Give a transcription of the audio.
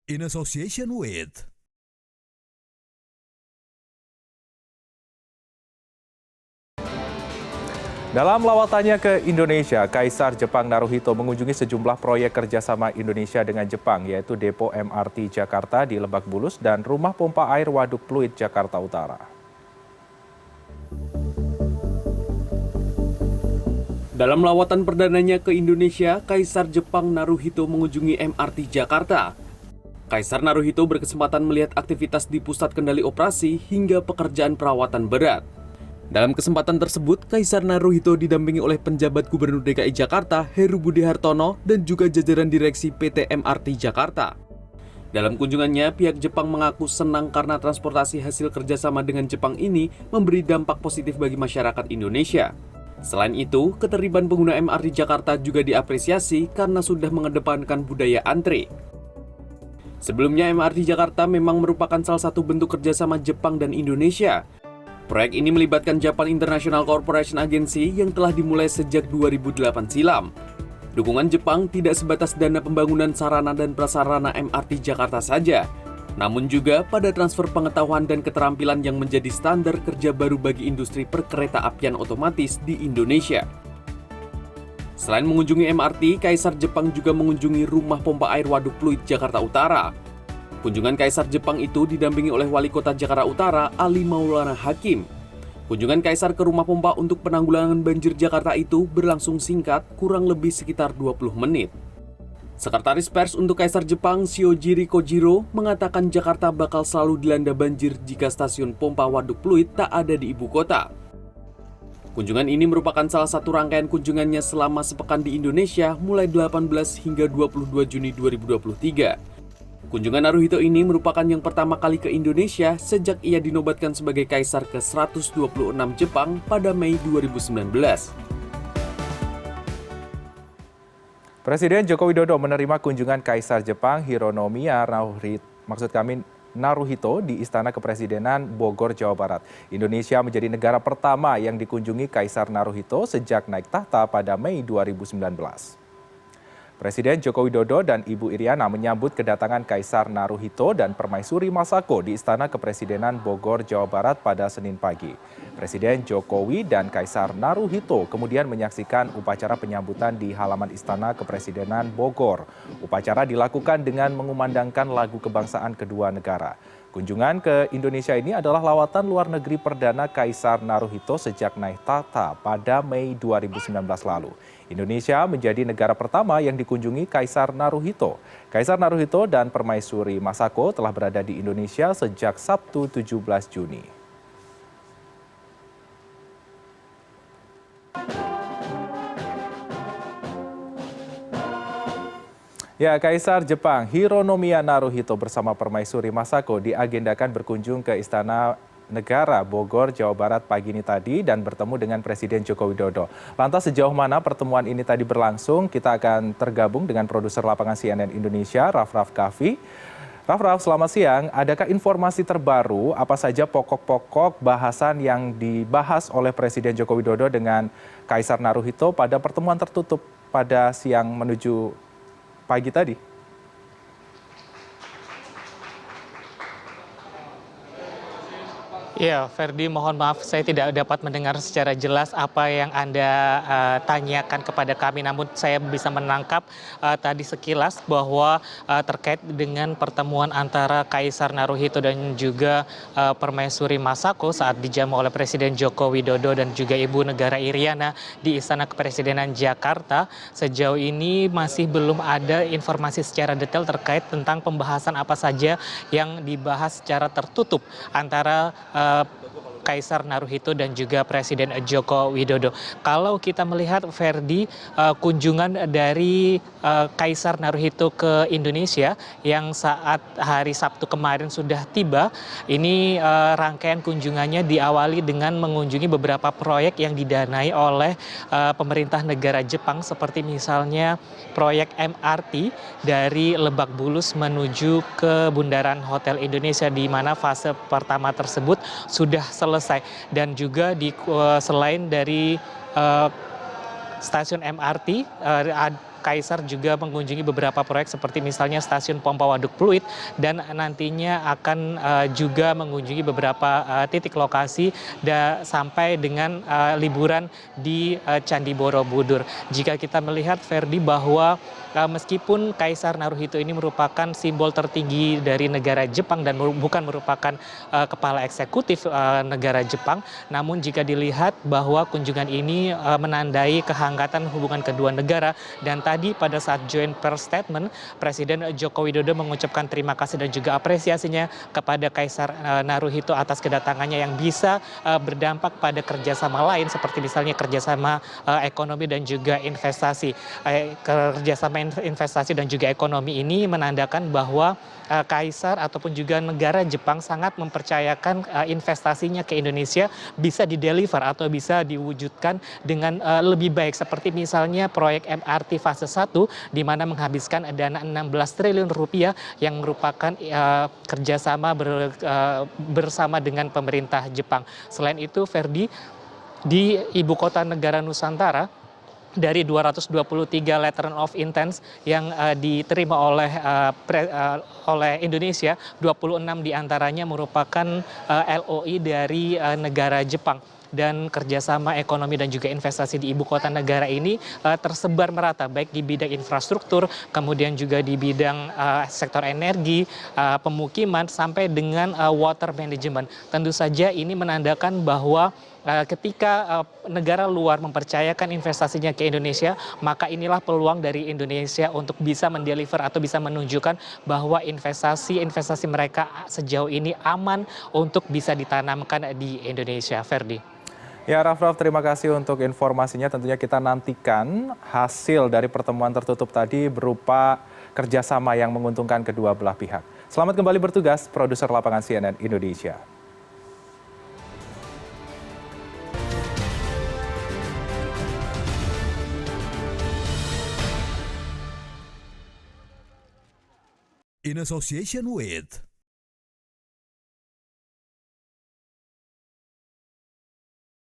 in association with Dalam lawatannya ke Indonesia, Kaisar Jepang Naruhito mengunjungi sejumlah proyek kerjasama Indonesia dengan Jepang, yaitu Depo MRT Jakarta di Lebak Bulus dan Rumah Pompa Air Waduk Pluit, Jakarta Utara. Dalam lawatan perdananya ke Indonesia, Kaisar Jepang Naruhito mengunjungi MRT Jakarta. Kaisar Naruhito berkesempatan melihat aktivitas di pusat kendali operasi hingga pekerjaan perawatan berat. Dalam kesempatan tersebut, Kaisar Naruhito didampingi oleh penjabat Gubernur DKI Jakarta, Heru Budi Hartono, dan juga jajaran direksi PT MRT Jakarta. Dalam kunjungannya, pihak Jepang mengaku senang karena transportasi hasil kerjasama dengan Jepang ini memberi dampak positif bagi masyarakat Indonesia. Selain itu, keterlibatan pengguna MRT Jakarta juga diapresiasi karena sudah mengedepankan budaya antre. Sebelumnya, MRT Jakarta memang merupakan salah satu bentuk kerjasama Jepang dan Indonesia. Proyek ini melibatkan Japan International Corporation Agency yang telah dimulai sejak 2008 silam. Dukungan Jepang tidak sebatas dana pembangunan sarana dan prasarana MRT Jakarta saja, namun juga pada transfer pengetahuan dan keterampilan yang menjadi standar kerja baru bagi industri perkeretaapian otomatis di Indonesia. Selain mengunjungi MRT, Kaisar Jepang juga mengunjungi Rumah Pompa Air Waduk Pluit, Jakarta Utara. Kunjungan Kaisar Jepang itu didampingi oleh Wali Kota Jakarta Utara, Ali Maulana Hakim. Kunjungan Kaisar ke rumah pompa untuk penanggulangan banjir Jakarta itu berlangsung singkat, kurang lebih sekitar 20 menit. Sekretaris Pers untuk Kaisar Jepang, Shiojiri Kojiro, mengatakan Jakarta bakal selalu dilanda banjir jika stasiun pompa Waduk Pluit tak ada di ibu kota. Kunjungan ini merupakan salah satu rangkaian kunjungannya selama sepekan di Indonesia mulai 18 hingga 22 Juni 2023. Kunjungan Naruhito ini merupakan yang pertama kali ke Indonesia sejak ia dinobatkan sebagai Kaisar ke-126 Jepang pada Mei 2019. Presiden Joko Widodo menerima kunjungan Kaisar Jepang Hironomiya Naruhito di Istana Kepresidenan Bogor, Jawa Barat. Indonesia menjadi negara pertama yang dikunjungi Kaisar Naruhito sejak naik tahta pada Mei 2019. Presiden Joko Widodo dan Ibu Iriana menyambut kedatangan Kaisar Naruhito dan Permaisuri Masako di Istana Kepresidenan Bogor, Jawa Barat pada Senin pagi. Presiden Jokowi dan Kaisar Naruhito kemudian menyaksikan upacara penyambutan di halaman Istana Kepresidenan Bogor. Upacara dilakukan dengan mengumandangkan lagu kebangsaan kedua negara. Kunjungan ke Indonesia ini adalah lawatan luar negeri perdana Kaisar Naruhito sejak naik tahta pada Mei 2019 lalu. Indonesia menjadi negara pertama yang dikunjungi Kaisar Naruhito. Kaisar Naruhito dan Permaisuri Masako telah berada di Indonesia sejak Sabtu 17 Juni. Ya, Kaisar Jepang Hironomiya Naruhito bersama Permaisuri Masako diagendakan berkunjung ke Istana Negara Bogor, Jawa Barat pagi ini tadi dan bertemu dengan Presiden Joko Widodo. Lantas sejauh mana pertemuan ini tadi berlangsung? Kita akan tergabung dengan produser lapangan CNN Indonesia, Raff Kaffi. Raff, selamat siang. Adakah informasi terbaru apa saja pokok-pokok bahasan yang dibahas oleh Presiden Joko Widodo dengan Kaisar Naruhito pada pertemuan tertutup pada siang menuju pagi tadi? Ya, Ferdi, mohon maaf saya tidak dapat mendengar secara jelas apa yang Anda tanyakan kepada kami. Namun saya bisa menangkap tadi sekilas bahwa terkait dengan pertemuan antara Kaisar Naruhito dan juga Permaisuri Masako saat dijamu oleh Presiden Joko Widodo dan juga Ibu Negara Iriana di Istana Kepresidenan Jakarta. Sejauh ini masih belum ada informasi secara detail terkait tentang pembahasan apa saja yang dibahas secara tertutup antara Kaisar Naruhito dan juga Presiden Joko Widodo. Kalau kita melihat, Ferdi, kunjungan dari Kaisar Naruhito ke Indonesia yang saat hari Sabtu kemarin sudah tiba, ini rangkaian kunjungannya diawali dengan mengunjungi beberapa proyek yang didanai oleh pemerintah negara Jepang, seperti misalnya proyek MRT dari Lebak Bulus menuju ke Bundaran Hotel Indonesia, di mana fase pertama tersebut sudah selesai. Dan juga selain dari stasiun MRT, Kaisar juga mengunjungi beberapa proyek seperti misalnya stasiun pompa waduk Pluit dan nantinya akan juga mengunjungi beberapa titik lokasi sampai dengan liburan di Candi Borobudur. Jika kita melihat Ferdi bahwa meskipun Kaisar Naruhito ini merupakan simbol tertinggi dari negara Jepang dan bukan merupakan kepala eksekutif negara Jepang, namun jika dilihat bahwa kunjungan ini menandai kehangatan hubungan kedua negara, dan tadi pada saat joint press statement Presiden Joko Widodo mengucapkan terima kasih dan juga apresiasinya kepada Kaisar Naruhito atas kedatangannya yang bisa berdampak pada kerjasama lain seperti misalnya kerjasama ekonomi dan juga investasi. Kerjasama investasi dan juga ekonomi ini menandakan bahwa Kaisar ataupun juga negara Jepang sangat mempercayakan investasinya ke Indonesia bisa dideliver atau bisa diwujudkan dengan lebih baik, seperti misalnya proyek MRT fase 1 di mana menghabiskan dana 16 triliun rupiah yang merupakan kerjasama bersama dengan pemerintah Jepang. Selain itu, Ferdi, di ibu kota negara Nusantara, dari 223 letter of intent yang diterima oleh Indonesia, 26 diantaranya merupakan LOI dari negara Jepang. Dan kerjasama ekonomi dan juga investasi di ibu kota negara ini tersebar merata, baik di bidang infrastruktur, kemudian juga di bidang sektor energi, pemukiman, sampai dengan water management. Tentu saja ini menandakan bahwa ketika negara luar mempercayakan investasinya ke Indonesia, maka inilah peluang dari Indonesia untuk bisa mendeliver atau bisa menunjukkan bahwa investasi mereka sejauh ini aman untuk bisa ditanamkan di Indonesia. Ferdi. Ya, Raff, terima kasih untuk informasinya. Tentunya kita nantikan hasil dari pertemuan tertutup tadi berupa kerjasama yang menguntungkan kedua belah pihak. Selamat kembali bertugas, produser lapangan CNN Indonesia. In association with